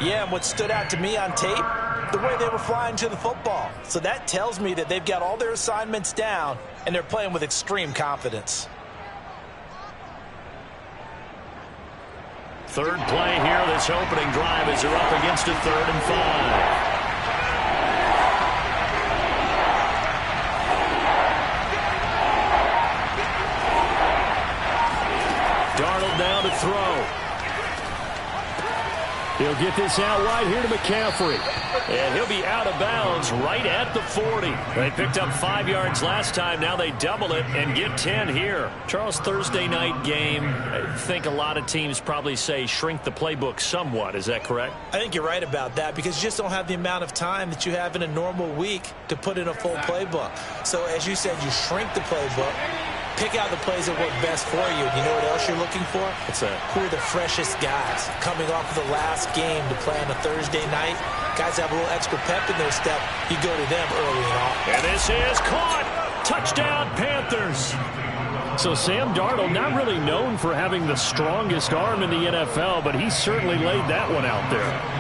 Yeah, and what stood out to me on tape, the way they were flying to the football. So that tells me that they've got all their assignments down, and they're playing with extreme confidence. Third play here, this opening drive as they're up against a 3rd and 5. Darnold now to throw. He'll get this out wide here to McCaffrey. And he'll be out of bounds right at the 40. They picked up 5 yards last time. Now they double it and get 10 here. Charles, Thursday night game, I think a lot of teams probably say shrink the playbook somewhat. Is that correct? I think you're right about that because you just don't have the amount of time that you have in a normal week to put in a full playbook. So as you said, you shrink the playbook. Pick out the plays that work best for you. You know what else you're looking for? What's that? Who are the freshest guys coming off of the last game to play on a Thursday night? Guys have a little extra pep in their step. You go to them early and often. And this is caught. Touchdown, Panthers. So Sam Darnold, not really known for having the strongest arm in the NFL, but he certainly laid that one out there.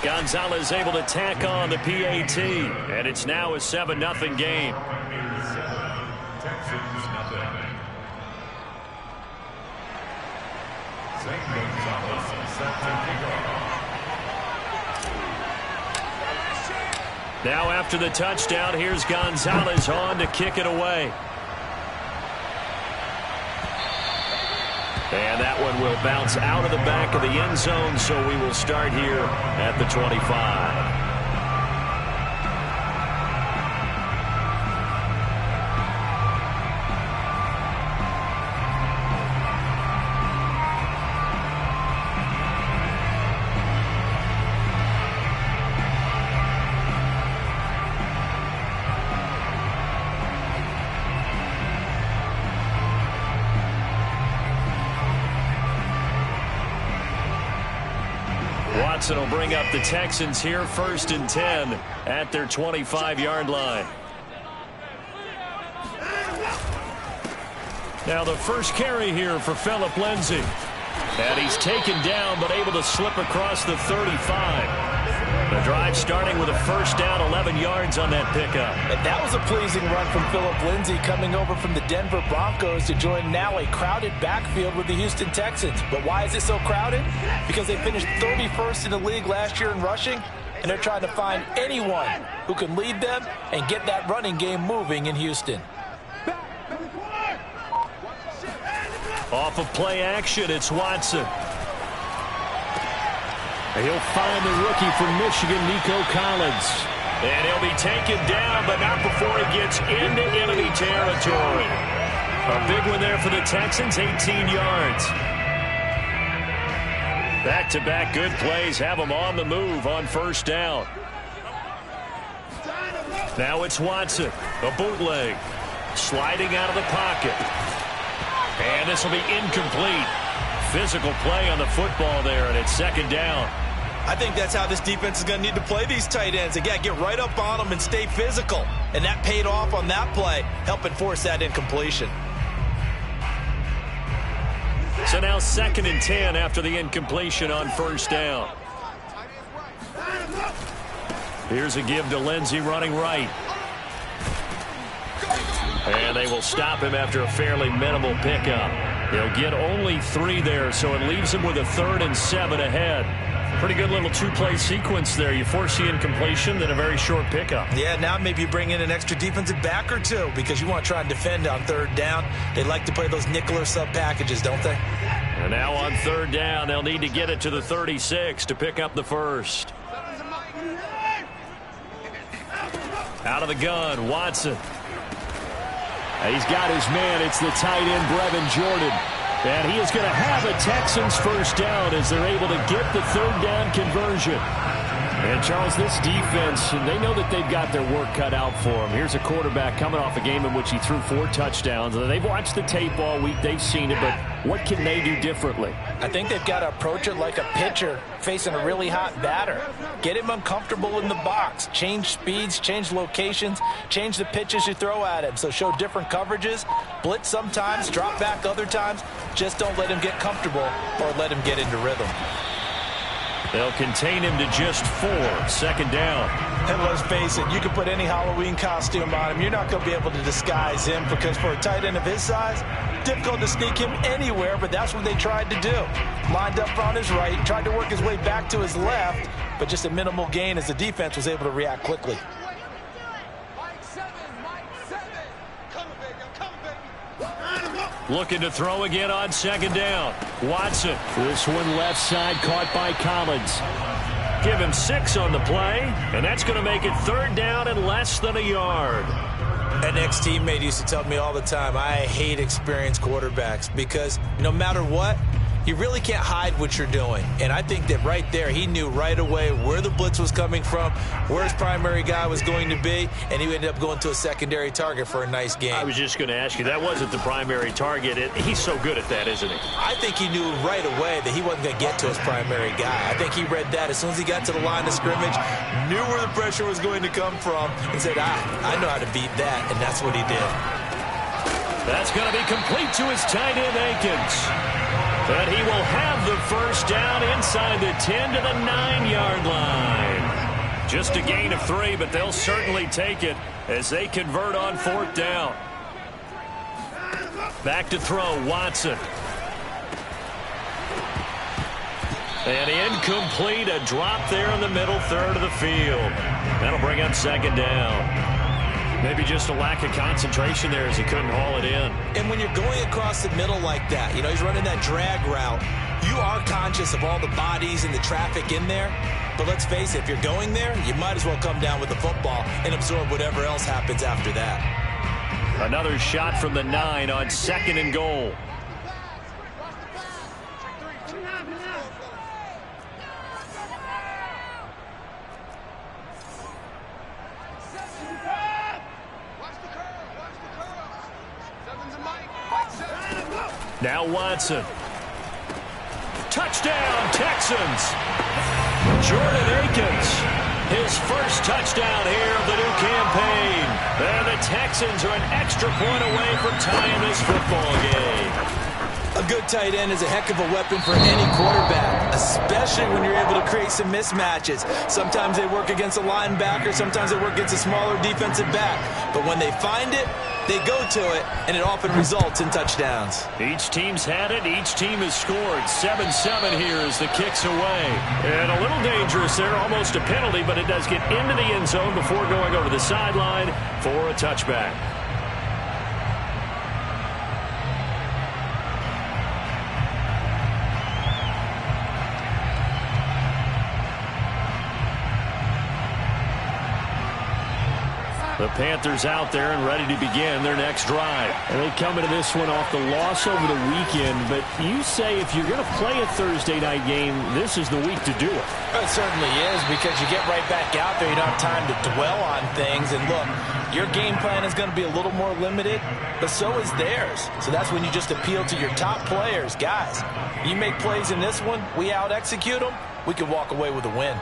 Gonzalez able to tack on the PAT, and it's now a 7-0 game. Now after the touchdown, here's Gonzalez on to kick it away. And that one will bounce out of the back of the end zone, so we will start here at the 25. Watson will bring up the Texans here, 1st and 10 at their 25-yard line. Now the first carry here for Phillip Lindsay. And he's taken down but able to slip across the 35. The drive starting with a 1st down, 11 yards on that pickup. And that was a pleasing run from Phillip Lindsay coming over from the Denver Broncos to join now a crowded backfield with the Houston Texans. But why is it so crowded? Because they finished 31st in the league last year in rushing, and they're trying to find anyone who can lead them and get that running game moving in Houston. Off of play action, it's Watson. He'll find the rookie from Michigan, Nico Collins. And he'll be taken down, but not before he gets into enemy territory. A big one there for the Texans, 18 yards. Back-to-back good plays have them on the move on 1st down. Now it's Watson, a bootleg. Sliding out of the pocket. And this will be incomplete. Physical play on the football there, and it's 2nd down. I think that's how this defense is going to need to play these tight ends. They got to get right up on them and stay physical. And that paid off on that play, helping force that incompletion. So now 2nd and 10 after the incompletion on 1st down. Here's a give to Lindsay running right. And they will stop him after a fairly minimal pickup. They'll get only 3 there, so it leaves him with a 3rd and 7 ahead. Pretty good little 2-play sequence there. You force the incompletion, then a very short pickup. Yeah, now maybe you bring in an extra defensive back or two because you want to try and defend on 3rd down. They like to play those nickel or sub packages, don't they? And now on 3rd down, they'll need to get it to the 36 to pick up the 1st. Out of the gun, Watson. He's got his man. It's the tight end, Brevin Jordan. And he is going to have a Texans 1st down as they're able to get the 3rd down conversion. And, Charles, this defense, they know that they've got their work cut out for them. Here's a quarterback coming off a game in which he threw 4 touchdowns. They've watched the tape all week. They've seen it, but what can they do differently? I think they've got to approach it like a pitcher facing a really hot batter. Get him uncomfortable in the box. Change speeds, change locations, change the pitches you throw at him. So show different coverages, blitz sometimes, drop back other times. Just don't let him get comfortable or let him get into rhythm. They'll contain him to just 4. Second down. And let's face it, you can put any Halloween costume on him. You're not going to be able to disguise him because for a tight end of his size, difficult to sneak him anywhere, but that's what they tried to do. Lined up on his right, tried to work his way back to his left, but just a minimal gain as the defense was able to react quickly. Looking to throw again on second down. Watson. This one left side caught by Collins. Give him 6 on the play, and that's going to make it third down and less than a yard. An ex-teammate used to tell me all the time, I hate experienced quarterbacks because no matter what, you really can't hide what you're doing. And I think that right there, he knew right away where the blitz was coming from, where his primary guy was going to be, and he ended up going to a secondary target for a nice game. I was just going to ask you, that wasn't the primary target. He's so good at that, isn't he? I think he knew right away that he wasn't going to get to his primary guy. I think he read that as soon as he got to the line of scrimmage, knew where the pressure was going to come from, and said, I know how to beat that, and that's what he did. That's going to be complete to his tight end, Akins. And he will have the first down inside the 10 to the 9-yard line. Just a gain of 3, but they'll certainly take it as they convert on 4th down. Back to throw, Watson. And incomplete, a drop there in the middle third of the field. That'll bring up second down. Maybe just a lack of concentration there as he couldn't haul it in. And when you're going across the middle like that, you know, he's running that drag route, you are conscious of all the bodies and the traffic in there. But let's face it, if you're going there, you might as well come down with the football and absorb whatever else happens after that. Another shot from the 9 on 2nd and goal. Now Watson. Touchdown, Texans. Jordan Akins. His first touchdown here of the new campaign. And the Texans are an extra point away from tying this football game. A good tight end is a heck of a weapon for any quarterback, especially when you're able to create some mismatches. Sometimes they work against a linebacker, sometimes they work against a smaller defensive back. But when they find it, they go to it, and it often results in touchdowns. Each team's had it. Each team has scored. 7-7 here as the kick's away. And a little dangerous there, almost a penalty, but it does get into the end zone before going over the sideline for a touchback. The Panthers out there and ready to begin their next drive. And they come into this one off the loss over the weekend. But you say if you're going to play a Thursday night game, this is the week to do it. It certainly is, because you get right back out there. You don't have time to dwell on things. And look, your game plan is going to be a little more limited, but so is theirs. So that's when you just appeal to your top players. Guys, you make plays in this one, we out-execute them, we can walk away with a win.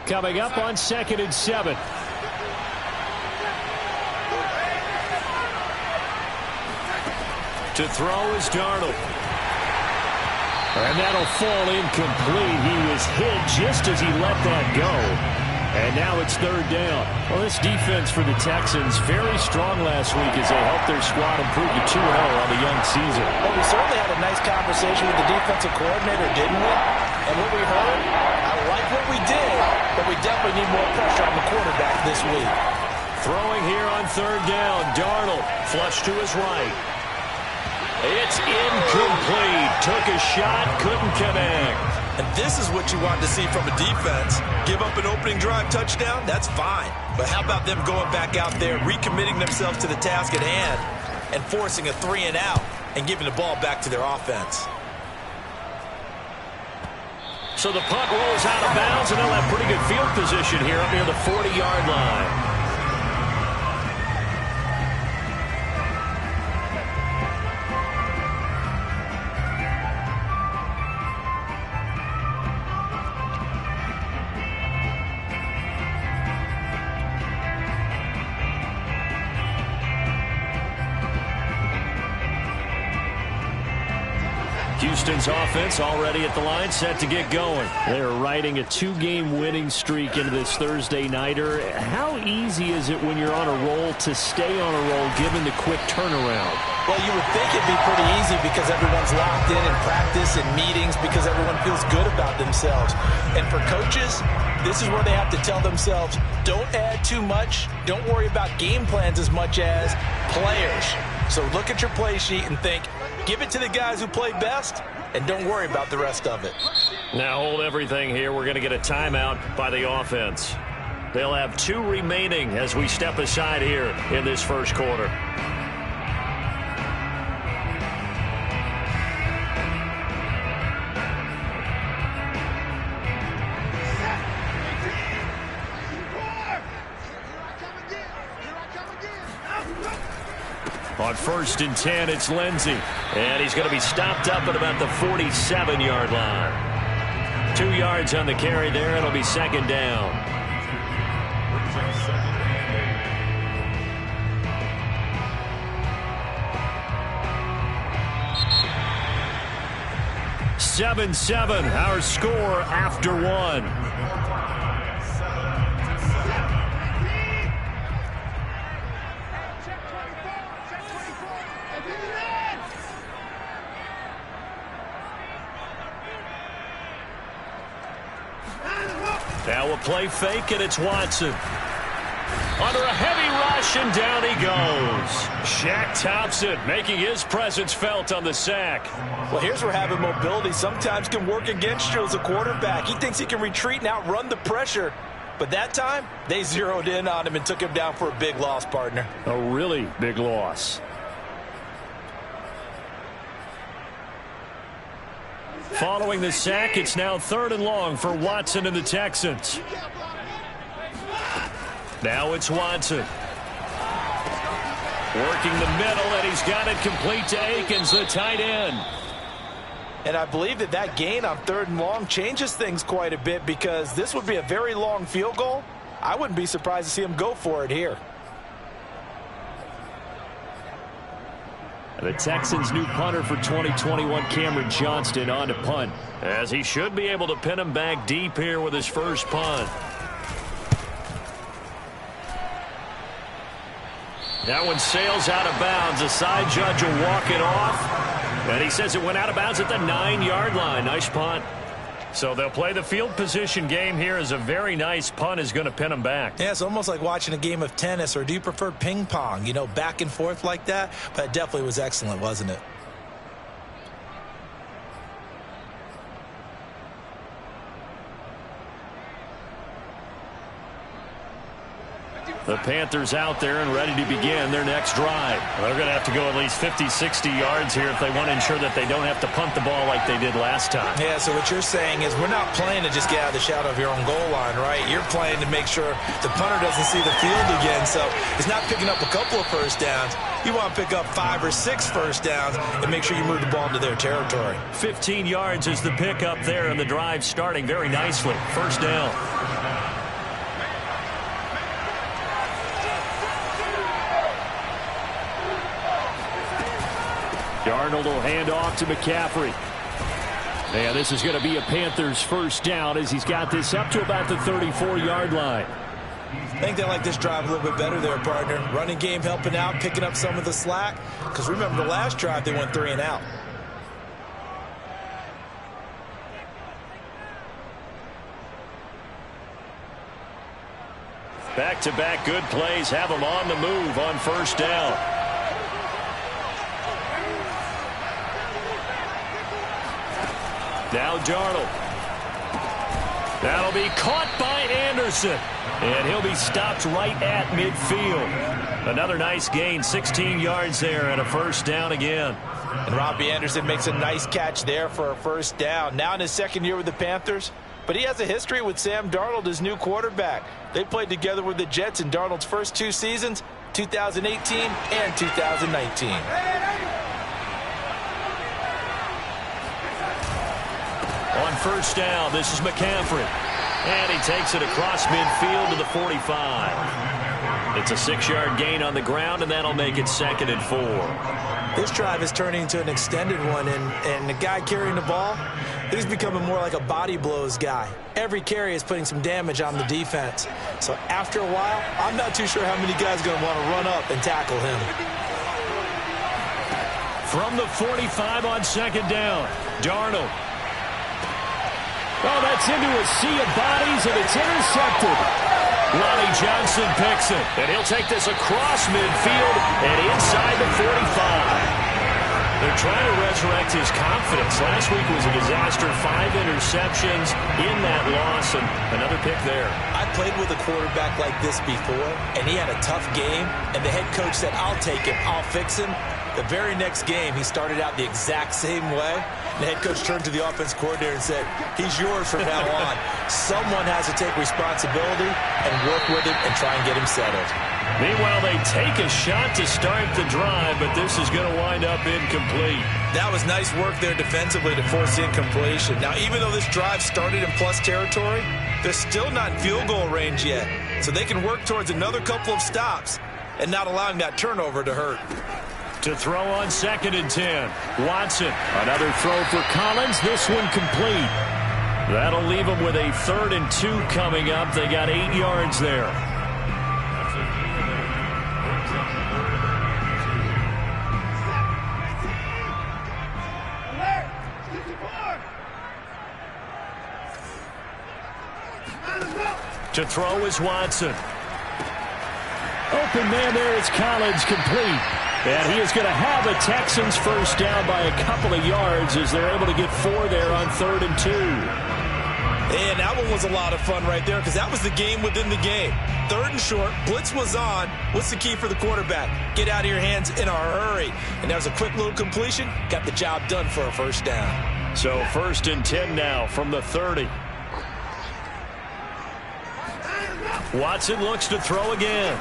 Coming up on 2nd and 7. To throw is Darnold. And that'll fall incomplete. He was hit just as he let that go. And now it's 3rd down. Well, this defense for the Texans, very strong last week as they helped their squad improve to 2-0 on the young season. Well, we certainly had a nice conversation with the defensive coordinator, didn't we? And what we heard, I like what we did, but we definitely need more pressure on the quarterback this week. Throwing here on 3rd down, Darnold flush to his right. It's incomplete. Took a shot, couldn't connect. And this is what you want to see from a defense. Give up an opening drive touchdown, that's fine. But how about them going back out there, recommitting themselves to the task at hand, and forcing a 3-and-out and giving the ball back to their offense. So the punt rolls out of bounds, and they'll have pretty good field position here up near the 40-yard line. Houston's offense already at the line, set to get going. They're riding a 2-game winning streak into this Thursday nighter. How easy is it when you're on a roll to stay on a roll given the quick turnaround? Well, you would think it'd be pretty easy because everyone's locked in practice and meetings because everyone feels good about themselves. And for coaches, this is where they have to tell themselves, don't add too much. Don't worry about game plans as much as players. So look at your play sheet and think, give it to the guys who play best, and don't worry about the rest of it. Now hold everything here. We're going to get a timeout by the offense. They'll have 2 remaining as we step aside here in this first quarter. On 1st and 10, it's Lindsey. And he's going to be stopped up at about the 47-yard line. 2 yards on the carry there. It'll be 2nd down. Seven, our score after 1. Now a play fake, and it's Watson. Under a heavy rush, and down he goes. Shaq Thompson making his presence felt on the sack. Well, here's where having mobility sometimes can work against you as a quarterback. He thinks he can retreat and outrun the pressure. But that time, they zeroed in on him and took him down for a big loss, partner. A really big loss. Following the sack, it's now 3rd and long for Watson and the Texans. Now it's Watson. Working the middle, and he's got it complete to Akins, the tight end. And I believe that gain on 3rd and long changes things quite a bit because this would be a very long field goal. I wouldn't be surprised to see him go for it here. The Texans' new punter for 2021, Cameron Johnston, on to punt, as he should be able to pin him back deep here with his first punt. That one sails out of bounds. The side judge will walk it off, and he says it went out of bounds at the 9-yard line. Nice punt. So they'll play the field position game here as a very nice punt is going to pin them back. Yeah, it's almost like watching a game of tennis, or do you prefer ping pong? You know, back and forth like that? But it definitely was excellent, wasn't it? The Panthers out there and ready to begin their next drive. They're going to have to go at least 50, 60 yards here if they want to ensure that they don't have to punt the ball like they did last time. Yeah, so what you're saying is we're not playing to just get out of the shadow of your own goal line, right? You're playing to make sure the punter doesn't see the field again. So it's not picking up a couple of first downs. You want to pick up 5 or 6 first downs and make sure you move the ball into their territory. 15 yards is the pickup there, and the drive starting very nicely. First down. Darnold will hand off to McCaffrey. And this is going to be a Panthers first down as he's got this up to about the 34-yard line. I think they like this drive a little bit better there, partner. Running game helping out, picking up some of the slack. Because remember the last drive, they went 3 and out. Back-to-back good plays have them on the move on first down. Now Darnold. That'll be caught by Anderson. And he'll be stopped right at midfield. Another nice gain, 16 yards there and a first down again. And Robbie Anderson makes a nice catch there for a first down. Now in his second year with the Panthers, but he has a history with Sam Darnold, his new quarterback. They played together with the Jets in Darnold's first 2 seasons, 2018 and 2019. On first down, this is McCaffrey. And he takes it across midfield to the 45. It's a 6-yard gain on the ground, and that'll make it 2nd and 4. This drive is turning into an extended one, and the guy carrying the ball, he's becoming more like a body blows guy. Every carry is putting some damage on the defense. So after a while, I'm not too sure how many guys are going to want to run up and tackle him. From the 45 on 2nd down, Darnold. Oh, that's into a sea of bodies, and it's intercepted. Ronnie Johnson picks it, and he'll take this across midfield and inside the 45. They're trying to resurrect his confidence. Last week was a disaster, 5 interceptions in that loss, and another pick there. I played with a quarterback like this before, and he had a tough game, and the head coach said, I'll take him, I'll fix him. The very next game, he started out the exact same way. The head coach turned to the offense coordinator and said, he's yours from now on. Someone has to take responsibility and work with him and try and get him settled. Meanwhile, they take a shot to start the drive, but this is going to wind up incomplete. That was nice work there defensively to force incompletion. Now, even though this drive started in plus territory, they're still not in field goal range yet. So they can work towards another couple of stops and not allowing that turnover to hurt. To throw on 2nd and 10. Watson. Another throw for Collins. This one complete. That'll leave them with a 3rd and 2 coming up. They got 8 yards there. To throw is Watson. Open man there is Collins, complete. And he is going to have a Texans first down by a couple of yards as they're able to get 4 there on 3rd and 2. And that one was a lot of fun right there because that was the game within the game. 3rd and short, blitz was on. What's the key for the quarterback? Get out of your hands in a hurry. And that was a quick little completion. Got the job done for a first down. So 1st and 10 now from the 30. Watson looks to throw again.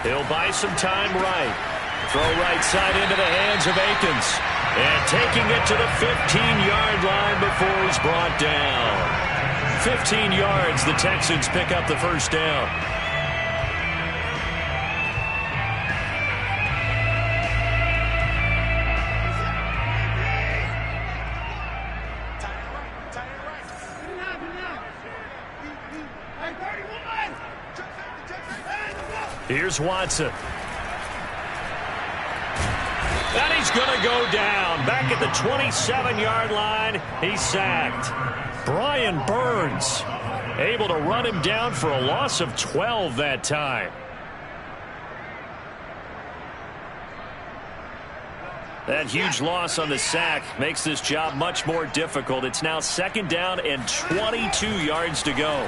He'll buy some time right. Throw right side into the hands of Akins. And taking it to the 15-yard line before he's brought down. 15 yards, the Texans pick up the first down. Here's Watson. And he's going to go down. Back at the 27-yard line, he's sacked. Brian Burns able to run him down for a loss of 12 that time. That huge loss on the sack makes this job much more difficult. It's now 2nd down and 22 yards to go.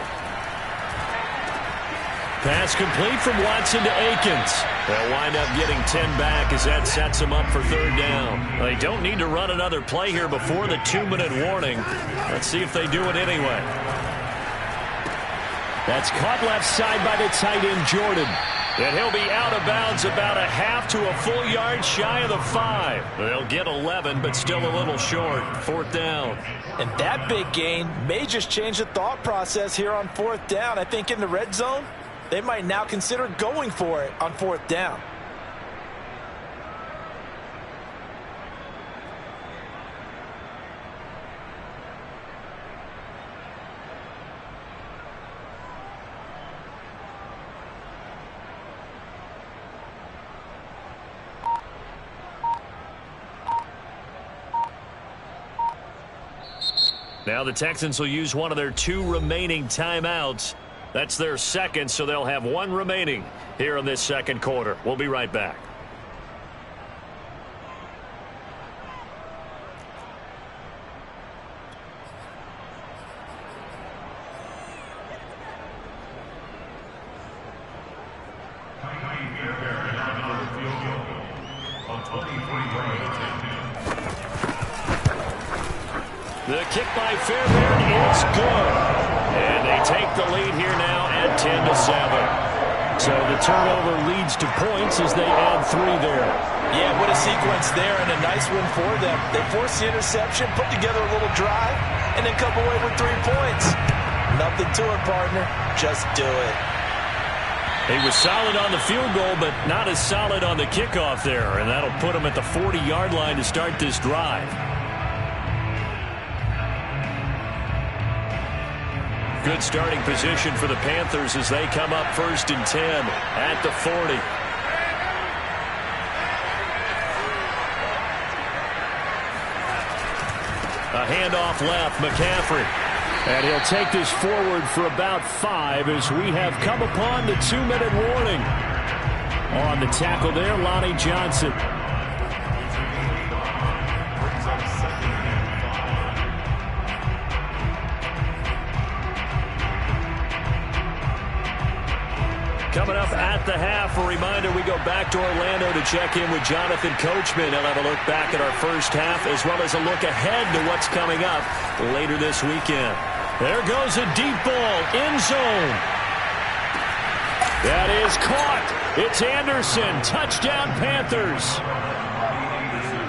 Pass complete from Watson to Akins. They'll wind up getting 10 back as that sets them up for 3rd down. They don't need to run another play here before the 2-minute warning. Let's see if they do it anyway. That's caught left side by the tight end, Jordan. And he'll be out of bounds about a half to a full yard shy of the 5. They'll get 11, but still a little short. 4th down. And that big gain may just change the thought process here on 4th down. I think in the red zone, they might now consider going for it on 4th down. Now the Texans will use one of their 2 remaining timeouts. That's their 2nd, so they'll have 1 remaining here in this 2nd quarter. We'll be right back. The kick by Fairbairn is good. And they take the lead here now at 10-7. So the turnover leads to points as they add 3 there. Yeah, what a sequence there, and a nice win for them. They forced the interception, put together a little drive, and then come away with 3 points. Nothing to it, partner. Just do it. He was solid on the field goal, but not as solid on the kickoff there, and that'll put him at the 40-yard line to start this drive. Good starting position for the Panthers as they come up 1st and 10 at the 40. A handoff left, McCaffrey. And he'll take this forward for about 5 as we have come upon the 2-minute warning. On the tackle there, Lonnie Johnson. Coming up at the half, a reminder, we go back to Orlando to check in with Jonathan Coachman. He'll have a look back at our first half as well as a look ahead to what's coming up later this weekend. There goes a deep ball, end zone. That is caught. It's Anderson. Touchdown, Panthers.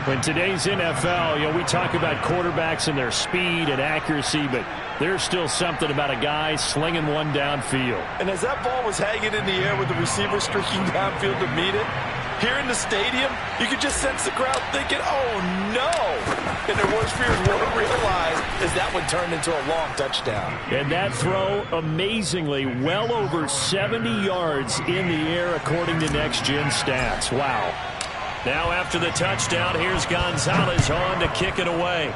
In today's NFL, we talk about quarterbacks and their speed and accuracy, but there's still something about a guy slinging one downfield. And as that ball was hanging in the air with the receiver streaking downfield to meet it, here in the stadium, you could just sense the crowd thinking, oh, no. And their worst fears won't realize as that one turned into a long touchdown. And that throw, amazingly, well over 70 yards in the air, according to Next Gen Stats. Wow. Now after the touchdown, here's Gonzalez on to kick it away.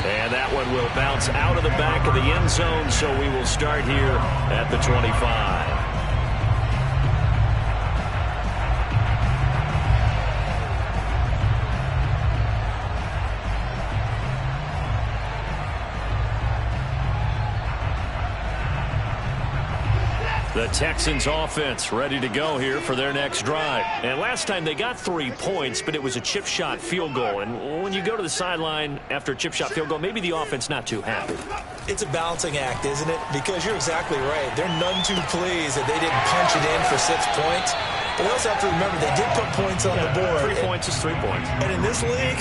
And that one will bounce out of the back of the end zone, so we will start here at the 25. The Texans offense ready to go here for their next drive. And last time they got 3 points, but it was a chip shot field goal. And when you go to the sideline after a chip shot field goal, maybe the offense not too happy. It's a balancing act, isn't it? Because you're exactly right. They're none too pleased that they didn't punch it in for 6 points. But we also have to remember they did put points on the board. 3 points is 3 points. And in this league,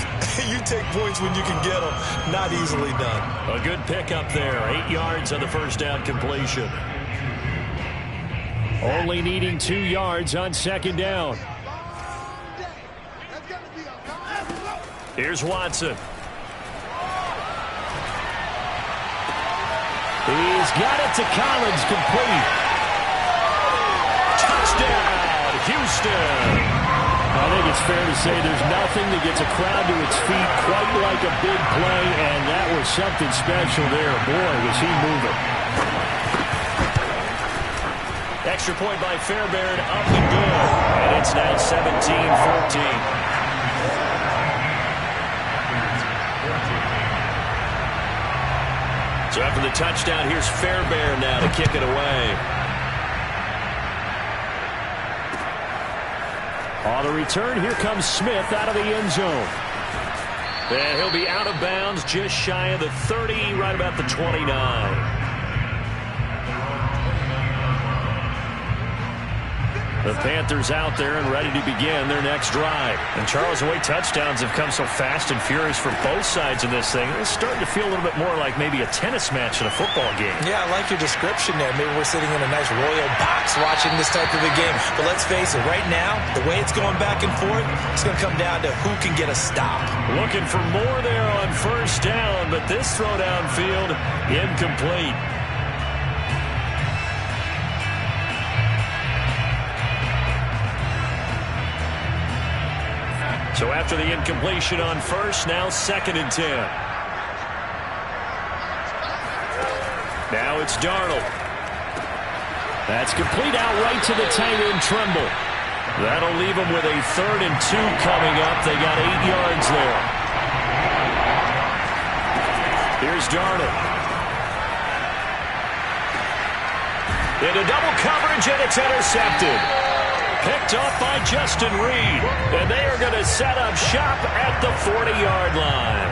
you take points when you can get them. Not easily done. A good pickup there. 8 yards on the first down completion. Only needing 2 yards on second down. Here's Watson. He's got it to Collins, complete. Touchdown, Houston. I think it's fair to say there's nothing that gets a crowd to its feet quite like a big play, and that was something special there. Boy, was he moving. Extra point by Fairbairn, up and good. And it's now 17-14. So after the touchdown, here's Fairbairn now to kick it away. On the return, here comes Smith out of the end zone. And he'll be out of bounds just shy of the 30, right about the 29. The Panthers out there and ready to begin their next drive. And Charles, the way touchdowns have come so fast and furious for both sides in this thing, it's starting to feel a little bit more like maybe a tennis match in a football game. Yeah, I like your description there. Maybe we're sitting in a nice royal box watching this type of a game. But let's face it, right now, the way it's going back and forth, it's going to come down to who can get a stop. Looking for more there on first down, but this throw downfield incomplete. So after the incompletion on first, now 2nd and 10. Now it's Darnold. That's complete out right to the tight end, Tremble. That'll leave them with a 3rd and 2 coming up. They got 8 yards there. Here's Darnold. Into double coverage, and it's intercepted. picked off by Justin Reed. And they are going to set up shop at the 40-yard line.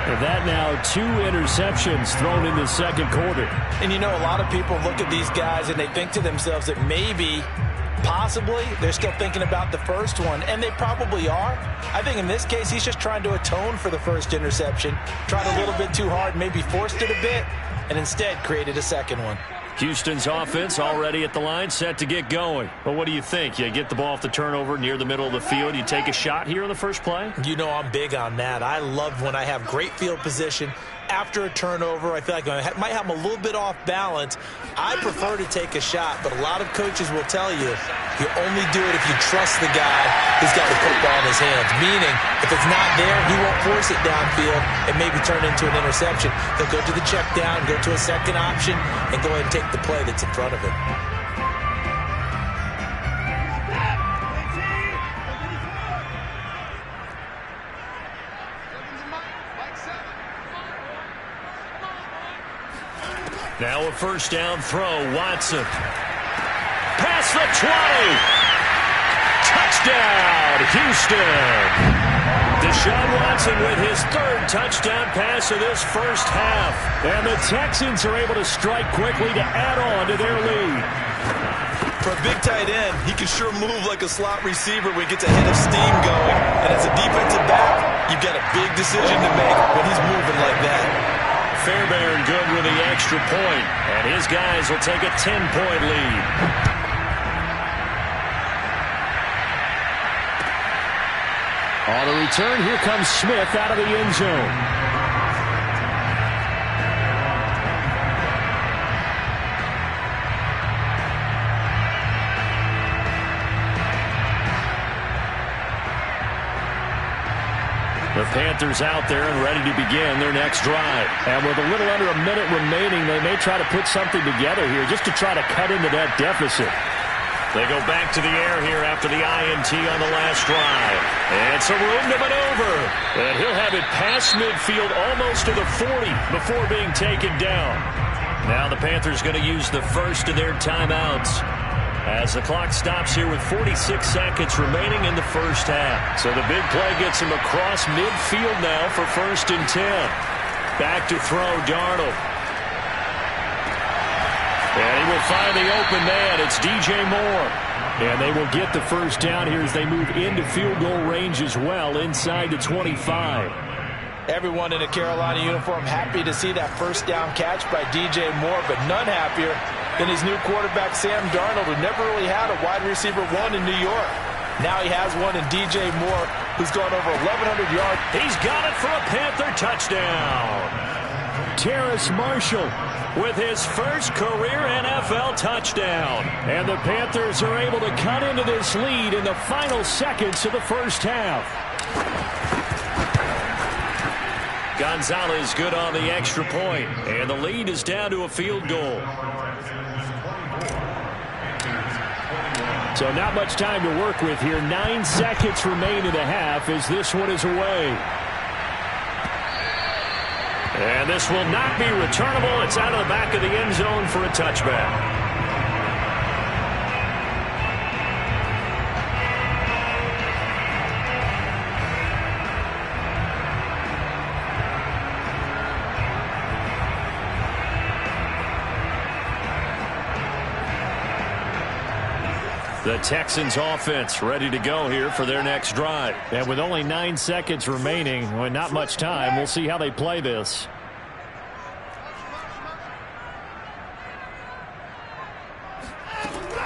And that now 2 interceptions thrown in the second quarter. And you know, a lot of people look at these guys and they think to themselves that maybe, possibly, they're still thinking about the first one, and they probably are. I think in this case, he's just trying to atone for the first interception, tried a little bit too hard, maybe forced it a bit, and instead created a second one. Houston's offense already at the line, set to get going. But what do you think? You get the ball off the turnover near the middle of the field. You take a shot here on the first play? You know I'm big on that. I love when I have great field position. After a turnover, I feel like I might have them a little bit off balance. I prefer to take a shot, but a lot of coaches will tell you only do it if you trust the guy who's got the football in his hands. Meaning, if it's not there, he won't force it downfield and maybe turn into an interception. He'll go to the check down, go to a second option, and go ahead and take the play that's in front of him. Now a first down throw, Watson. Past the 20. Touchdown, Houston. Deshaun Watson with his 3rd touchdown pass of this first half. And the Texans are able to strike quickly to add on to their lead. For a big tight end, he can sure move like a slot receiver when he gets a hit of steam going. And as a defensive back, you've got a big decision to make when he's moving like that. Fairbairn good with the extra point, and his guys will take a 10-point lead. On the return, here comes Smith out of the end zone. The Panthers out there and ready to begin their next drive. And with a little under a minute remaining, they may try to put something together here just to try to cut into that deficit. They go back to the air here after the INT on the last drive. It's a room to maneuver. And he'll have it past midfield almost to the 40 before being taken down. Now the Panthers going to use the first of their timeouts as the clock stops here with 46 seconds remaining in the first half. So the big play gets him across midfield now for 1st and 10. Back to throw, Darnold. And he will find the open man. It's DJ Moore. And they will get the first down here as they move into field goal range as well inside the 25. Everyone in a Carolina uniform happy to see that first down catch by DJ Moore, but none happier than his new quarterback, Sam Darnold, who never really had a wide receiver 1 in New York. Now he has one in DJ Moore, who's gone over 1,100 yards. He's got it for a Panther touchdown. Terrace Marshall with his first career NFL touchdown. And the Panthers are able to cut into this lead in the final seconds of the first half. Gonzalez good on the extra point, and the lead is down to a field goal. So not much time to work with here. 9 seconds remain in the half as this one is away. And this will not be returnable. It's out of the back of the end zone for a touchback. The Texans offense ready to go here for their next drive. And with only 9 seconds remaining, well, not much time, we'll see how they play this.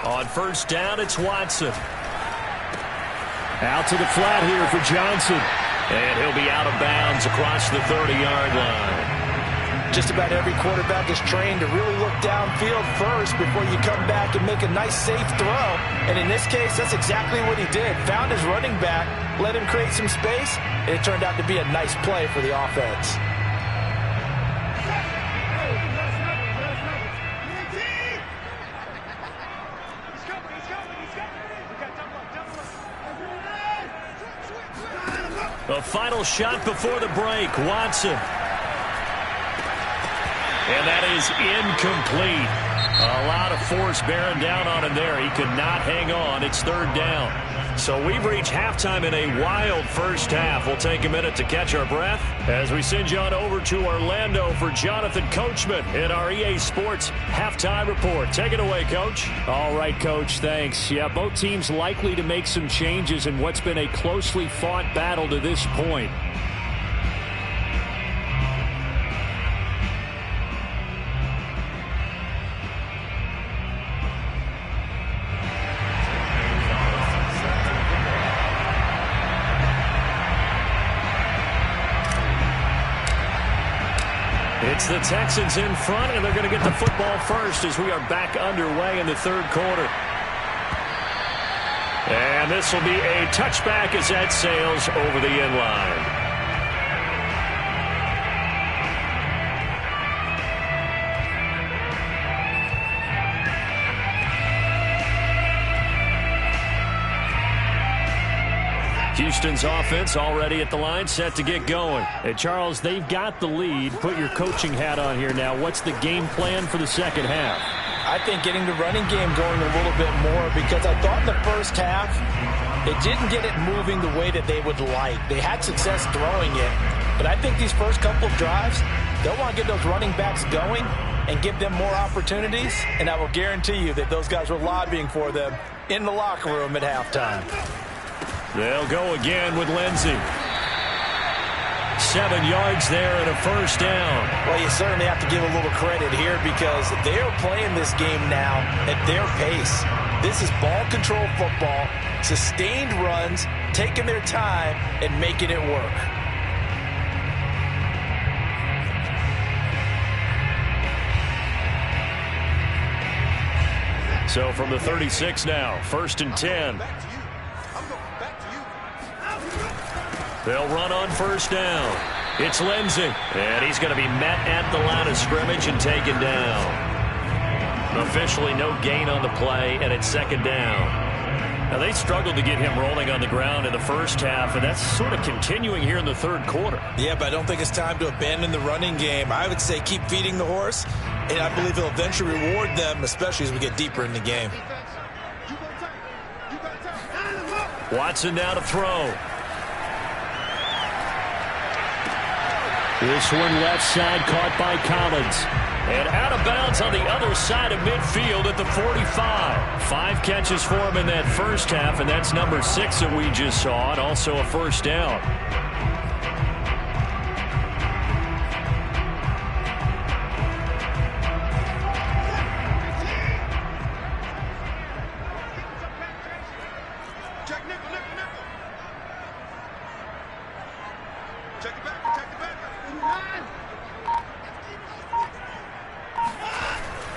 On first down, it's Watson. Out to the flat here for Johnson. And he'll be out of bounds across the 30-yard line. Just about every quarterback is trained to really look downfield first before you come back and make a nice, safe throw. And in this case, that's exactly what he did. Found his running back, let him create some space, and it turned out to be a nice play for the offense. The final shot before the break, Watson. And that is incomplete. A lot of force bearing down on him there. He could not hang on. It's third down. So we've reached halftime in a wild first half. We'll take a minute to catch our breath as we send you on over to Orlando for Jonathan Coachman in our EA Sports Halftime Report. Take it away, Coach. All right, Coach, thanks. Yeah, both teams likely to make some changes in what's been a closely fought battle to this point. It's the Texans in front, and they're going to get the football first as we are back underway in the third quarter. And this will be a touchback as that sails over the end line. Houston's offense already at the line, set to get going. Hey, Charles, they've got the lead. Put your coaching hat on here now. What's the game plan for the second half? I think getting the running game going a little bit more, because I thought in the first half they didn't get it moving the way that they would like. They had success throwing it, but I think these first couple of drives, they'll want to get those running backs going and give them more opportunities, and I will guarantee you that those guys were lobbying for them in the locker room at halftime. They'll go again with Lindsey. 7 yards there and a first down. Well, you certainly have to give a little credit here because they are playing this game now at their pace. This is ball control football, sustained runs, taking their time and making it work. So from the 36 now, 1st and 10. They'll run on first down. It's Lindsey. And he's going to be met at the line of scrimmage and taken down. Officially no gain on the play, and it's second down. Now, they struggled to get him rolling on the ground in the first half, and that's sort of continuing here in the third quarter. Yeah, but I don't think it's time to abandon the running game. I would say keep feeding the horse, and I believe he'll eventually reward them, especially as we get deeper in the game. Watson now to throw. This one left side caught by Collins. And out of bounds on the other side of midfield at the 45. 5 catches for him in that first half, and that's number 6 that we just saw, and also a first down.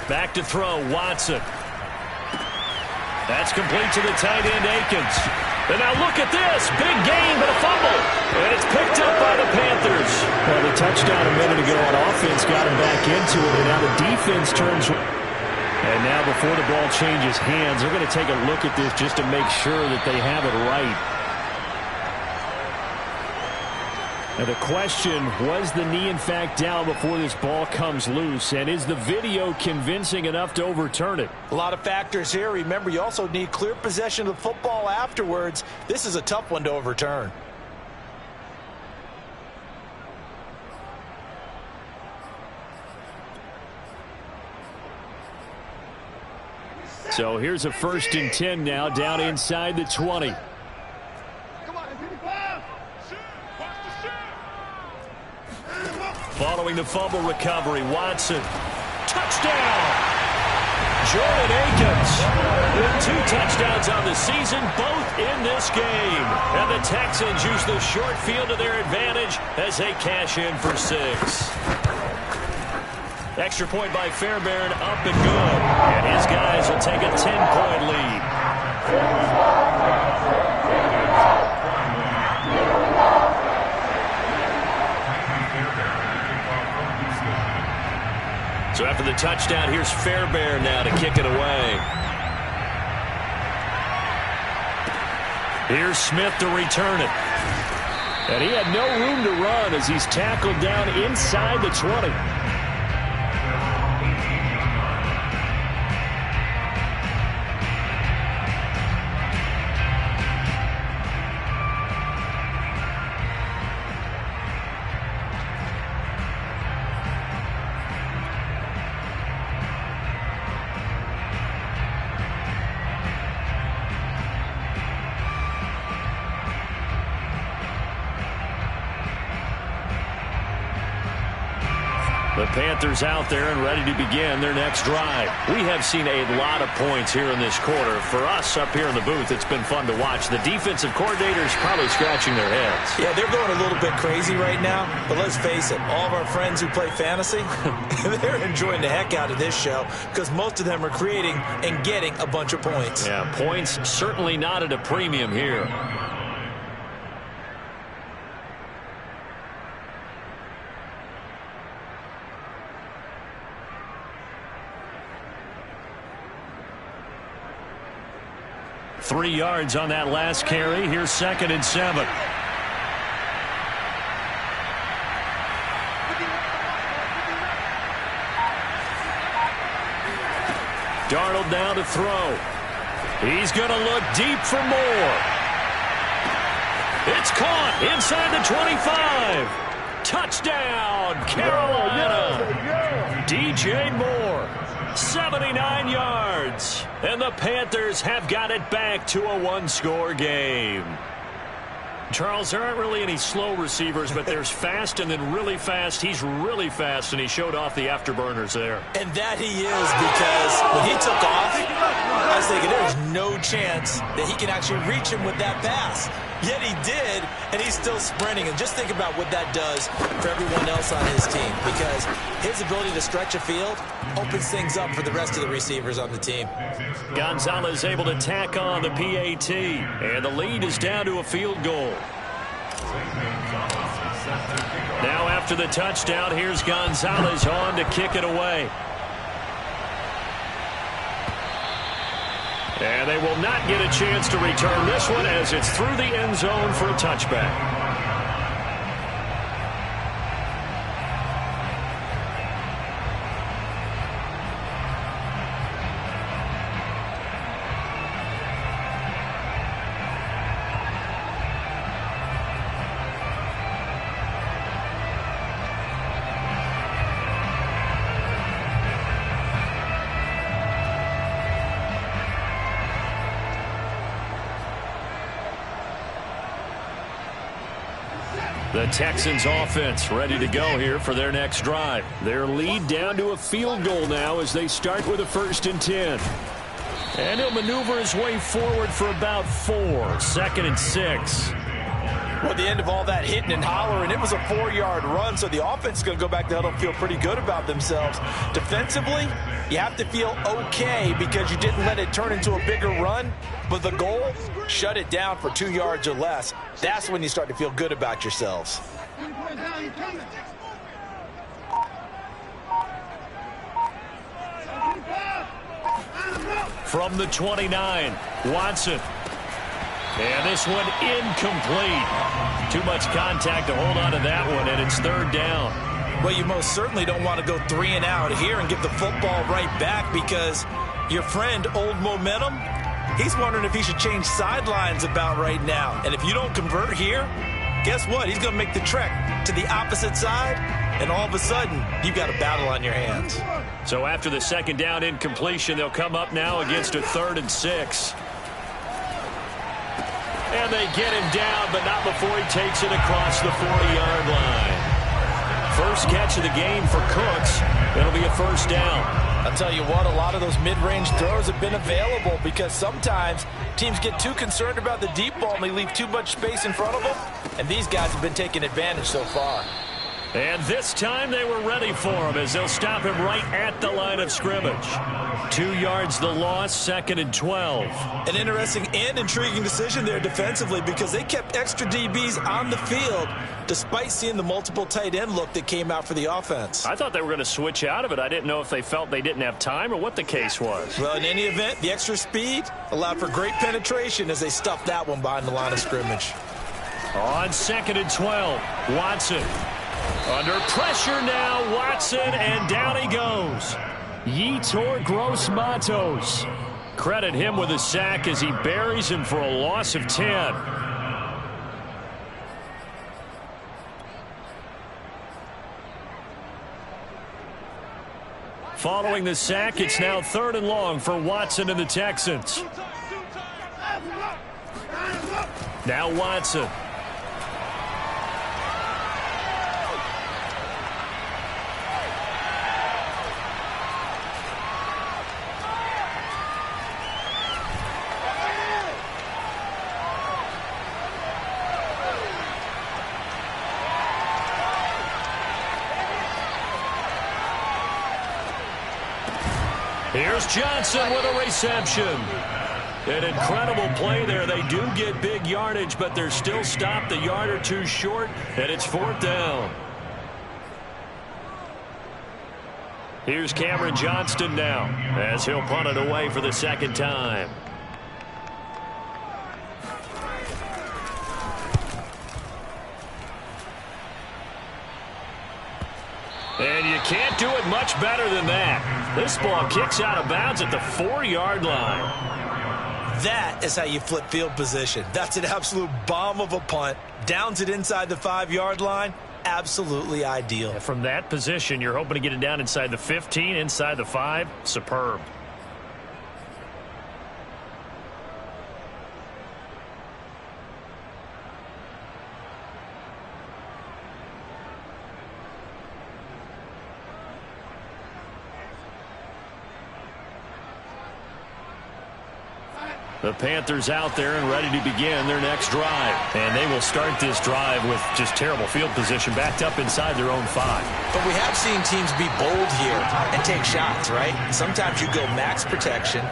Back to throw, Watson. That's complete to the tight end, Akins. And now look at this. Big gain, but a fumble. And it's picked up by the Panthers. Well, the touchdown a minute ago on offense got him back into it, and now the defense turns. And now before the ball changes hands, they're going to take a look at this just to make sure that they have it right. Now the question, was the knee in fact down before this ball comes loose? And is the video convincing enough to overturn it? A lot of factors here. Remember, you also need clear possession of the football afterwards. This is a tough one to overturn. So here's a 1st and 10 now, down inside the 20. Following the fumble recovery, Watson. Touchdown! Jordan Akins with 2 touchdowns on the season, both in this game. And the Texans use the short field to their advantage as they cash in for 6. Extra point by Fairbairn, up and good. And his guys will take a 10-point lead. So after the touchdown, here's Fairbairn now to kick it away. Here's Smith to return it. And he had no room to run as he's tackled down inside the 20. The Panthers out there and ready to begin their next drive. We have seen a lot of points here in this quarter. For us up here in the booth, it's been fun to watch. The defensive coordinators probably scratching their heads. Yeah, they're going a little bit crazy right now. But let's face it, all of our friends who play fantasy, they're enjoying the heck out of this show because most of them are creating and getting a bunch of points. Yeah, points certainly not at a premium here. Three yards on that last carry. Here's 2nd and 7. Darnold now to throw. He's going to look deep for more. It's caught inside the 25. Touchdown, Carolina. DJ Moore. 79 yards. And the Panthers have got it back to a one-score game. Charles, there aren't really any slow receivers, but there's fast and then really fast. He's really fast, and he showed off the afterburners there. And that he is, because when he took off, I was thinking there's no chance that he can actually reach him with that pass. Yet he did, and he's still sprinting. And just think about what that does for everyone else on his team, because his ability to stretch a field opens things up for the rest of the receivers on the team. Gonzalez able to tack on the PAT, and the lead is down to a field goal. Now after the touchdown, here's Gonzalez on to kick it away. And they will not get a chance to return this one as it's through the end zone for a touchback. The Texans offense ready to go here for their next drive. Their lead down to a field goal now as they start with a 1st and 10. And he'll maneuver his way forward for about 4. 2nd and 6. Well, at the end of all that hitting and hollering, it was a 4-yard run, so the offense is going to go back to huddle and feel pretty good about themselves. Defensively, you have to feel okay because you didn't let it turn into a bigger run, but the goal, shut it down for 2 yards or less. That's when you start to feel good about yourselves. From the 29, Watson. And this one incomplete. Too much contact to hold on to that one, and it's 3rd down. Well, you most certainly don't want to go 3 and out here and give the football right back because your friend, Old Momentum, he's wondering if he should change sidelines about right now. And if you don't convert here, guess what? He's going to make the trek to the opposite side, and all of a sudden, you've got a battle on your hands. So after the 2nd down incompletion, they'll come up now against a 3rd and 6. And they get him down, but not before he takes it across the 40-yard line. First catch of the game for Cooks. It'll be a 1st down. I'll tell you what, a lot of those mid-range throws have been available because sometimes teams get too concerned about the deep ball and they leave too much space in front of them. And these guys have been taking advantage so far. And this time they were ready for him as they'll stop him right at the line of scrimmage. 2 yards the loss, 2nd and 12. An interesting and intriguing decision there defensively because they kept extra DBs on the field despite seeing the multiple tight end look that came out for the offense. I thought they were going to switch out of it. I didn't know if they felt they didn't have time or what the case was. Well, in any event, the extra speed allowed for great penetration as they stuffed that one behind the line of scrimmage. On 2nd and 12, Watson. Under pressure now, Watson, and down he goes. Yetur Gross-Matos. Credit him with a sack as he buries him for a loss of 10. Following the sack, it's now 3rd and long for Watson and the Texans. Now Watson. Here's Johnson with a reception. An incredible play there. They do get big yardage, but they're still stopped a yard or two short, and it's 4th down. Here's Cameron Johnston now as he'll punt it away for the 2nd time. And you can't do it much better than that. This ball kicks out of bounds at the 4-yard line. That is how you flip field position. That's an absolute bomb of a punt. Downs it inside the 5-yard line. Absolutely ideal. From that position, you're hoping to get it down inside the 15, inside the 5. Superb. The Panthers out there and ready to begin their next drive. And they will start this drive with just terrible field position backed up inside their own 5. But we have seen teams be bold here and take shots, right? Sometimes you go max protection,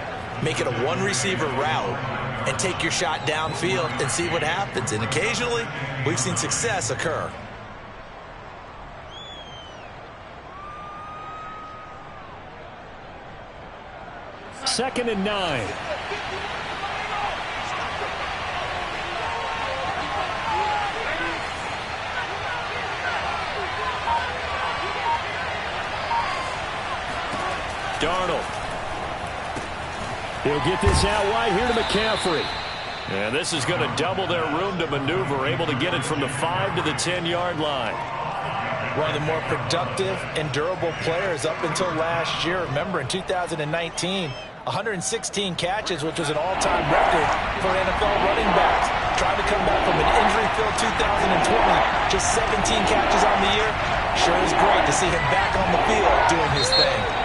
make it a one-receiver route, and take your shot downfield and see what happens. And occasionally, we've seen success occur. Second and 9. Darnold. He'll get this out wide here to McCaffrey. And this is going to double their room to maneuver, able to get it from the 5 to the 10-yard line. One of the more productive and durable players up until last year. Remember, in 2019, 116 catches, which was an all-time record for NFL running backs. Trying to come back from an injury-filled 2020. Just 17 catches on the year. Sure is great to see him back on the field doing his thing.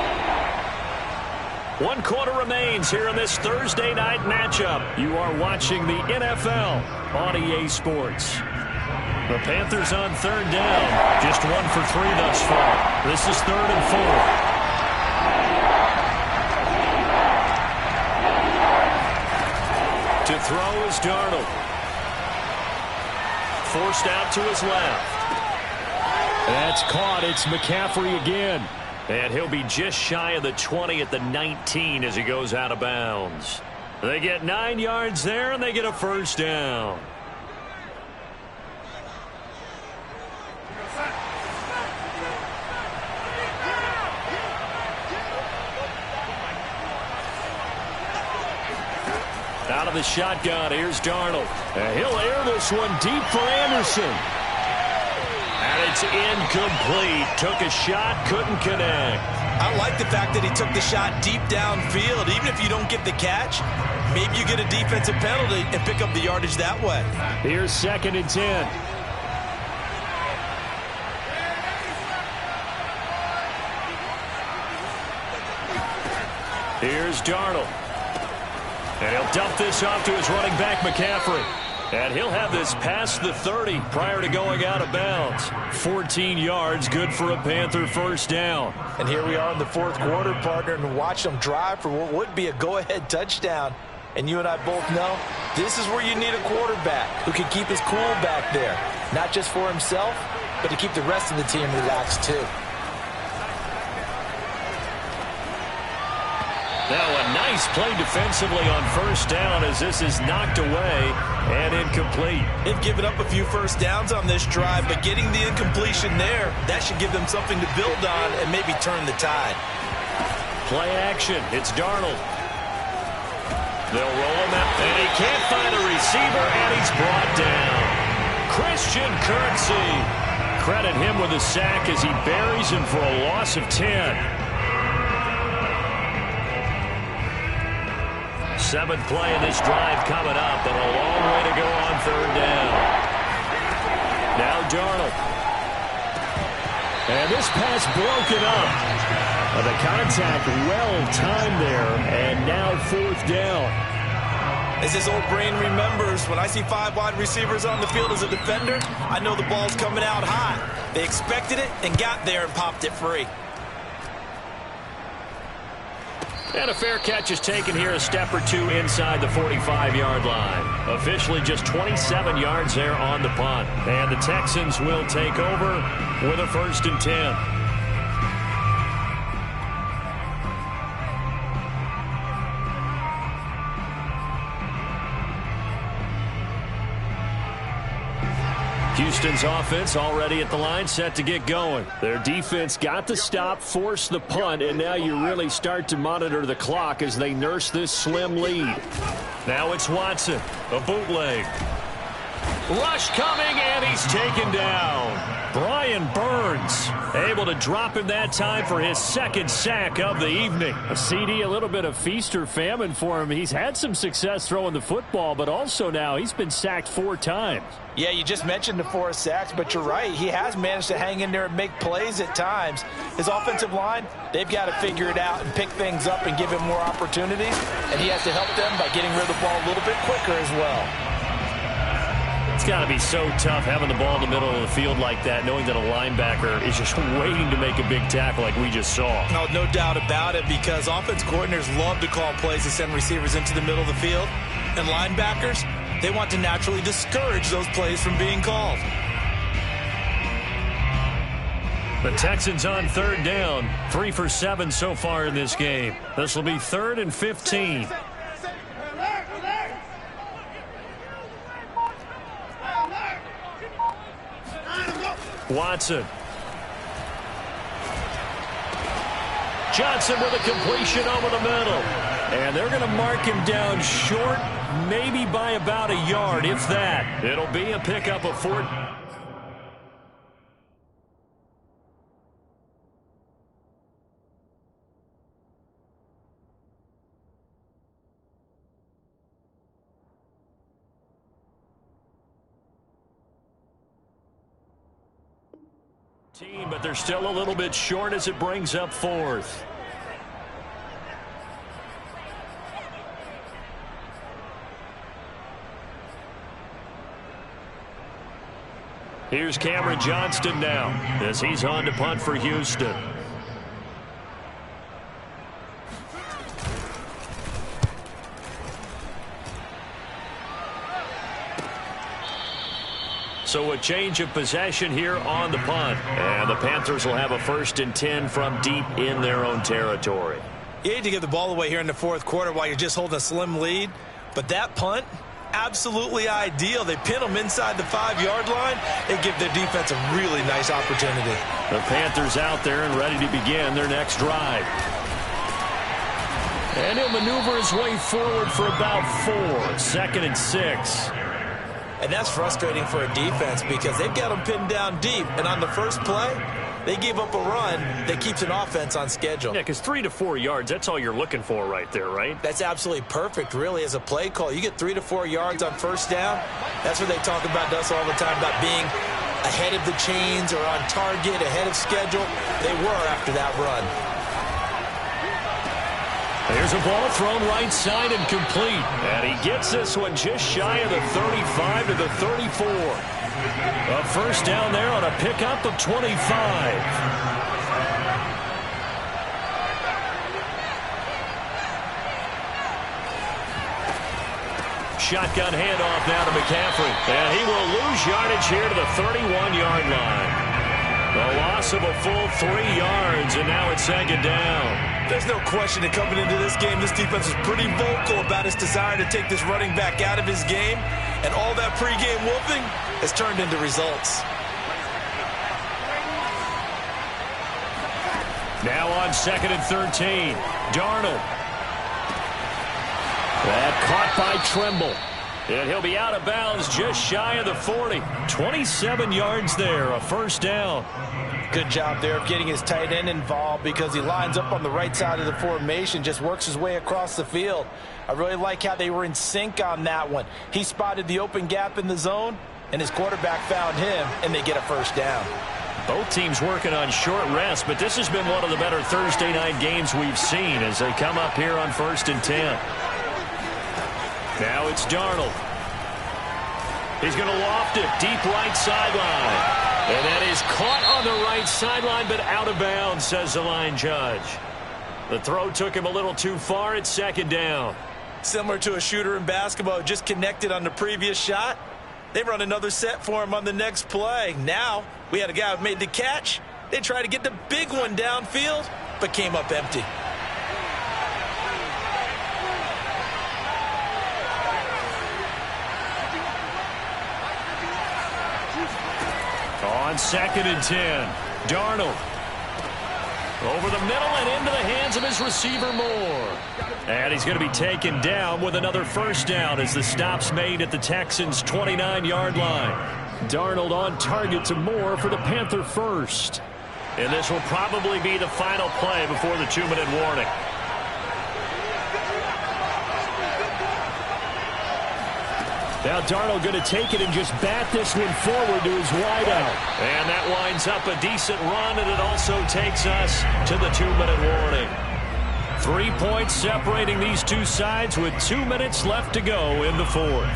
1 quarter remains here in this Thursday night matchup. You are watching the NFL on EA Sports. The Panthers on 3rd down. Just 1 for 3 thus far. This is 3rd and 4. To throw is Darnold. Forced out to his left. That's caught. It's McCaffrey again. And he'll be just shy of the 20 at the 19 as he goes out of bounds. They get 9 yards there, and they get a 1st down. Out of the shotgun, here's Darnold. And he'll air this one deep for Anderson. And it's incomplete. Took a shot, couldn't connect. I like the fact that he took the shot deep downfield. Even if you don't get the catch, maybe you get a defensive penalty and pick up the yardage that way. Here's 2nd and 10. Here's Darnold. And he'll dump this off to his running back, McCaffrey. And he'll have this past the 30 prior to going out of bounds. 14 yards, good for a Panther 1st down. And here we are in the 4th quarter, partner, and watch them drive for what would be a go-ahead touchdown. And you and I both know this is where you need a quarterback who can keep his cool back there. Not just for himself, but to keep the rest of the team relaxed too. Now a nice play defensively on 1st down as this is knocked away and incomplete. They've given up a few 1st downs on this drive, but getting the incompletion there, that should give them something to build on and maybe turn the tide. Play action. It's Darnold. They'll roll him out, and he can't find a receiver, and he's brought down. Christian Kirksey. Credit him with a sack as he buries him for a loss of 10. 7th play in this drive coming up, and a long way to go on 3rd down. Now Darnold. And this pass broken up. The contact well timed there, and now 4th down. As his old brain remembers, when I see 5 wide receivers on the field as a defender, I know the ball's coming out high. They expected it and got there and popped it free. And a fair catch is taken here, a step or two inside the 45-yard line. Officially just 27 yards there on the punt. And the Texans will take over with a 1st and 10. Houston's offense already at the line, set to get going. Their defense got the stop, forced the punt, and now you really start to monitor the clock as they nurse this slim lead. Now it's Watson, a bootleg. Rush coming, and he's taken down. Brian Burns able to drop him that time for his 2nd sack of the evening. A CD, a little bit of feast or famine for him. He's had some success throwing the football, but also now he's been sacked 4 times. Yeah, you just mentioned the 4 sacks, but you're right. He has managed to hang in there and make plays at times. His offensive line, they've got to figure it out and pick things up and give him more opportunities, and he has to help them by getting rid of the ball a little bit quicker as well. It's got to be so tough having the ball in the middle of the field like that, knowing that a linebacker is just waiting to make a big tackle like we just saw. No doubt about it, because offense coordinators love to call plays to send receivers into the middle of the field. And linebackers, they want to naturally discourage those plays from being called. The Texans on 3rd down, 3 for 7 so far in this game. This will be 3rd and 15. Watson. Johnson with a completion over the middle. And they're going to mark him down short, maybe by about a yard, if that. It'll be a pickup of 4. But they're still a little bit short as it brings up 4th. Here's Cameron Johnston now as he's on to punt for Houston. So a change of possession here on the punt. And the Panthers will have a 1st and 10 from deep in their own territory. You hate to give the ball away here in the 4th quarter while you're just holding a slim lead. But that punt, absolutely ideal. They pin them inside the 5-yard line. They give their defense a really nice opportunity. The Panthers out there and ready to begin their next drive. And he'll maneuver his way forward for about 4. 2nd and 6. And that's frustrating for a defense because they've got them pinned down deep. And on the first play, they gave up a run that keeps an offense on schedule. Yeah, because 3 to 4 yards, that's all you're looking for right there, right? That's absolutely perfect, really, as a play call. You get 3 to 4 yards on 1st down. That's what they talk about to us all the time, about being ahead of the chains or on target, ahead of schedule. They were after that run. There's a ball thrown right side and complete. And he gets this one just shy of the 35 to the 34. A 1st down there on a pickup of 25. Shotgun handoff now to McCaffrey. And he will lose yardage here to the 31-yard line. The loss of a full 3 yards, and now it's 2nd down. There's no question that coming into this game, this defense was pretty vocal about its desire to take this running back out of his game. And all that pregame whooping has turned into results. Now on 2nd and 13. Darnold. That caught by Tremble. And he'll be out of bounds just shy of the 40. 27 yards there, a 1st down. Good job there of getting his tight end involved because he lines up on the right side of the formation, just works his way across the field. I really like how they were in sync on that one. He spotted the open gap in the zone, and his quarterback found him, and they get a 1st down. Both teams working on short rest, but this has been one of the better Thursday night games we've seen as they come up here on 1st and 10. Now it's Darnold. He's going to loft it deep right sideline. And that is caught on the right sideline, but out of bounds, says the line judge. The throw took him a little too far. It's second down. Similar to a shooter in basketball, just connected on the previous shot. They run another set for him on the next play. Now, we had a guy who made the catch. They tried to get the big one downfield, but came up empty. On 2nd and 10, Darnold. Over the middle and into the hands of his receiver, Moore. And he's going to be taken down with another first down as the stop's made at the Texans' 29-yard line. Darnold on target to Moore for the Panther first. And this will probably be the final play before the 2-minute warning. Now Darnold going to take it and just bat this one forward to his wideout. And that winds up a decent run, and it also takes us to the 2-minute warning. 3 points separating these two sides with 2 minutes left to go in the fourth.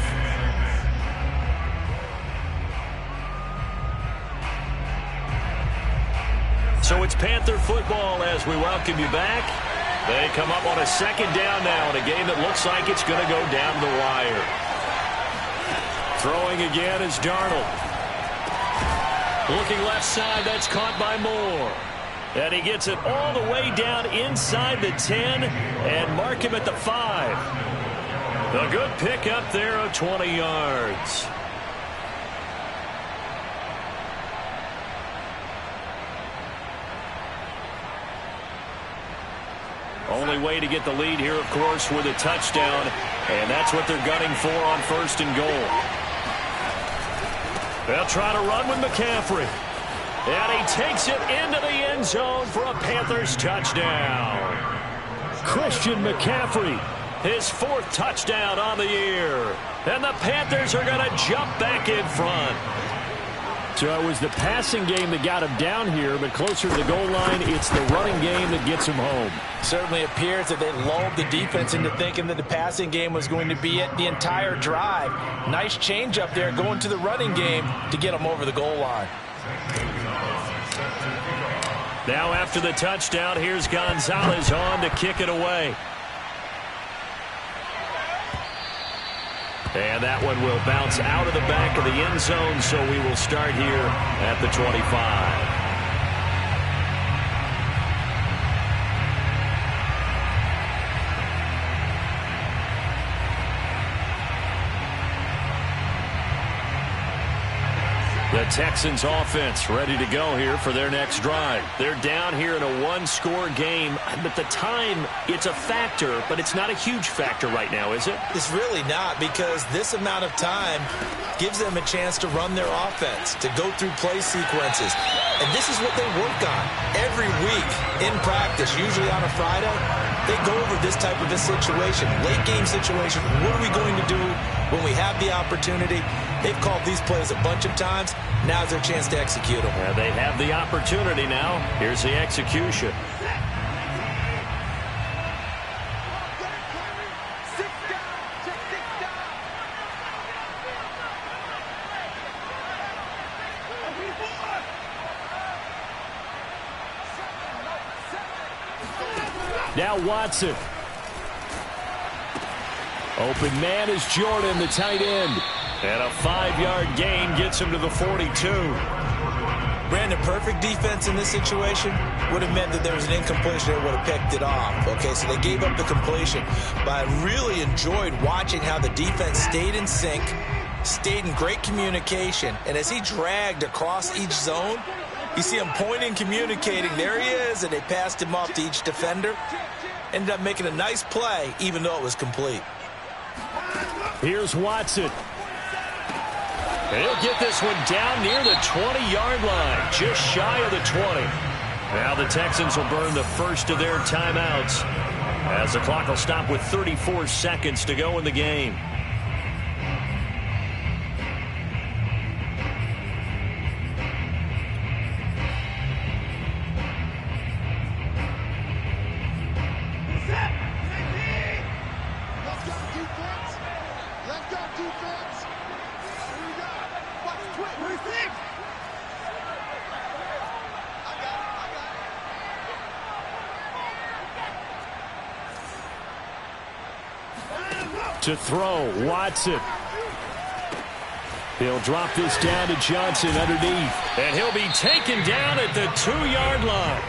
So it's Panther football as we welcome you back. They come up on a second down now in a game that looks like it's going to go down the wire. Throwing again is Darnold. Looking left side, that's caught by Moore. And he gets it all the way down inside the 10 and mark him at the 5. A good pick up there of 20 yards. Only way to get the lead here, of course, with a touchdown. And that's what they're gunning for on 1st and goal. They'll try to run with McCaffrey. And he takes it into the end zone for a Panthers touchdown. Christian McCaffrey, his 4th touchdown on the year. And the Panthers are going to jump back in front. So it was the passing game that got him down here, but closer to the goal line, it's the running game that gets him home. Certainly appears that they lulled the defense into thinking that the passing game was going to be it the entire drive. Nice change up there going to the running game to get him over the goal line. Now after the touchdown, here's Gonzalez on to kick it away. And that one will bounce out of the back of the end zone, so we will start here at the 25. The Texans offense ready to go here for their next drive. They're down here in a one-score game, but the time, it's a factor, but it's not a huge factor right now, is it? It's really not, because this amount of time gives them a chance to run their offense, to go through play sequences. And this is what they work on every week in practice, usually on a Friday. They go over this type of a situation, late game situation. What are we going to do when we have the opportunity? They've called these plays a bunch of times. Now's their chance to execute them. Yeah, they have the opportunity now. Here's the execution. Now Watson. Open man is Jordan, the tight end. And a 5-yard gain gets him to the 42. Brandon, perfect defense in this situation would have meant that there was an incompletion. They would have picked it off. Okay, so they gave up the completion. But I really enjoyed watching how the defense stayed in sync, stayed in great communication. And as he dragged across each zone, you see him pointing, communicating. There he is, and they passed him off to each defender. Ended up making a nice play, even though it was complete. Here's Watson. He'll get this one down near the 20-yard line, just shy of the 20. Now the Texans will burn the first of their timeouts as the clock will stop with 34 seconds to go in the game. To throw, Watson. He'll drop this down to Johnson underneath. And he'll be taken down at the 2-yard line.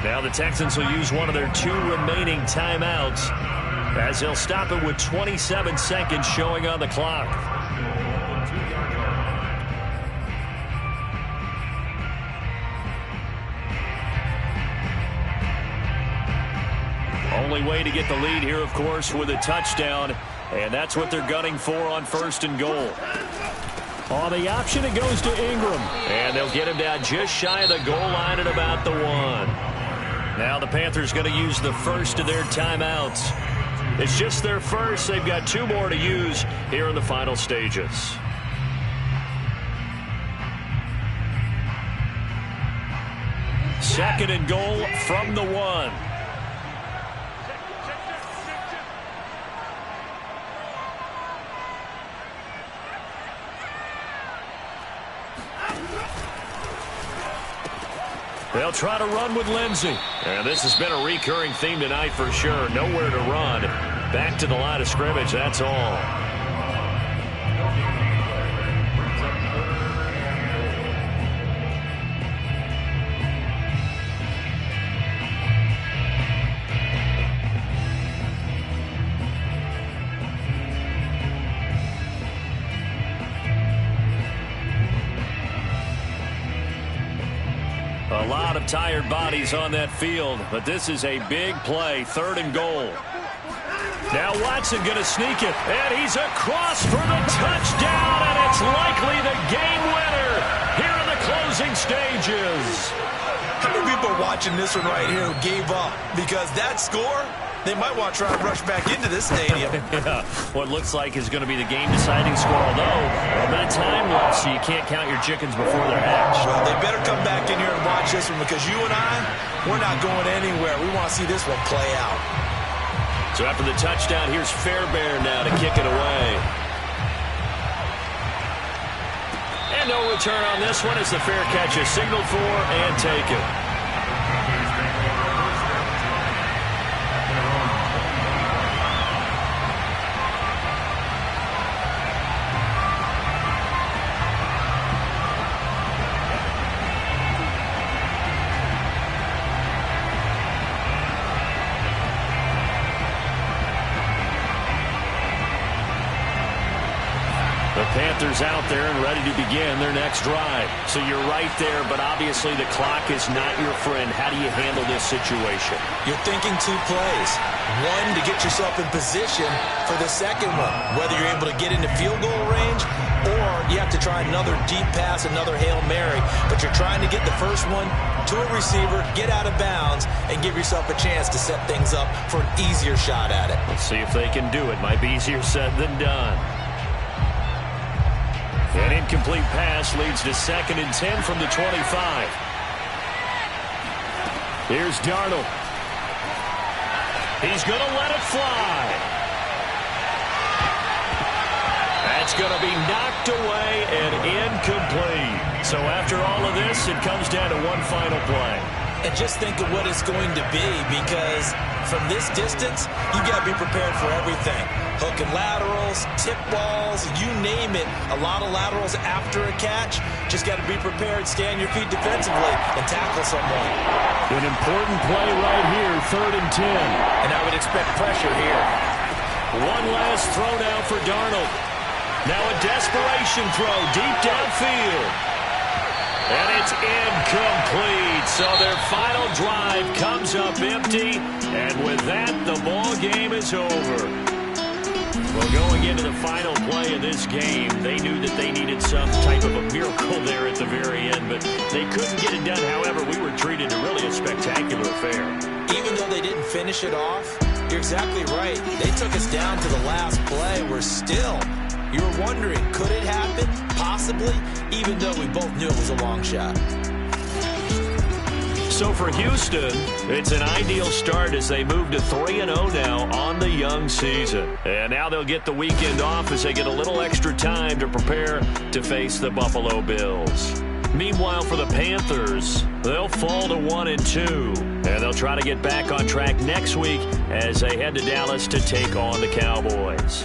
Now the Texans will use one of their 2 remaining timeouts as they'll stop it with 27 seconds showing on the clock. Only way to get the lead here, of course, with a touchdown. And that's what they're gunning for on 1st and goal. On the option, it goes to Ingram. And they'll get him down just shy of the goal line at about the 1. Now the Panthers going to use the first of their timeouts. It's just their first. They've got 2 more to use here in the final stages. Second and goal from the 1. They'll try to run with Lindsey. And this has been a recurring theme tonight for sure. Nowhere to run. Back to the line of scrimmage, that's all. A lot of tired bodies on that field, but this is a big play, 3rd and goal. Now Watson going to sneak it, and he's across for the touchdown, and it's likely the game winner here in the closing stages. How many people are watching this one right here who gave up? Because that score, they might want to try to rush back into this stadium. Yeah, what looks like is going to be the game-deciding score, although a bit of time left, so you can't count your chickens before they're hatched. Well, they better come back in here and watch this one because you and I, we're not going anywhere. We want to see this one play out. So after the touchdown, here's Fairbairn now to kick it away. And no return on this one as the fair catch is signaled for and taken. Panthers out there and ready to begin their next drive. So you're right there, but obviously the clock is not your friend. How do you handle this situation? You're thinking 2 plays. One, to get yourself in position for the second one, whether you're able to get into field goal range or you have to try another deep pass, another Hail Mary. But you're trying to get the first one to a receiver, get out of bounds, and give yourself a chance to set things up for an easier shot at it. Let's see if they can do it. Might be easier said than done. An incomplete pass leads to 2nd and 10 from the 25. Here's Darnold. He's going to let it fly. That's going to be knocked away and incomplete. So after all of this, it comes down to one final play. And just think of what it's going to be, because from this distance, you've got to be prepared for everything. Hook and laterals, tip balls, you name it. A lot of laterals after a catch. Just got to be prepared, stay on your feet defensively, and tackle someone. An important play right here, 3rd and 10. And I would expect pressure here. One last throw down for Darnold. Now a desperation throw deep downfield. And it's incomplete. So their final drive comes up empty. And with that, the ball game is over. Well, going into the final play of this game, they knew that they needed some type of a miracle there at the very end, but they couldn't get it done. However, we were treated to really a spectacular affair. Even though they didn't finish it off, you're exactly right. They took us down to the last play. We're still, you were wondering, could it happen? Possibly, even though we both knew it was a long shot. So for Houston, it's an ideal start as they move to 3-0 now on the young season. And now they'll get the weekend off as they get a little extra time to prepare to face the Buffalo Bills. Meanwhile, for the Panthers, they'll fall to 1-2. And they'll try to get back on track next week as they head to Dallas to take on the Cowboys.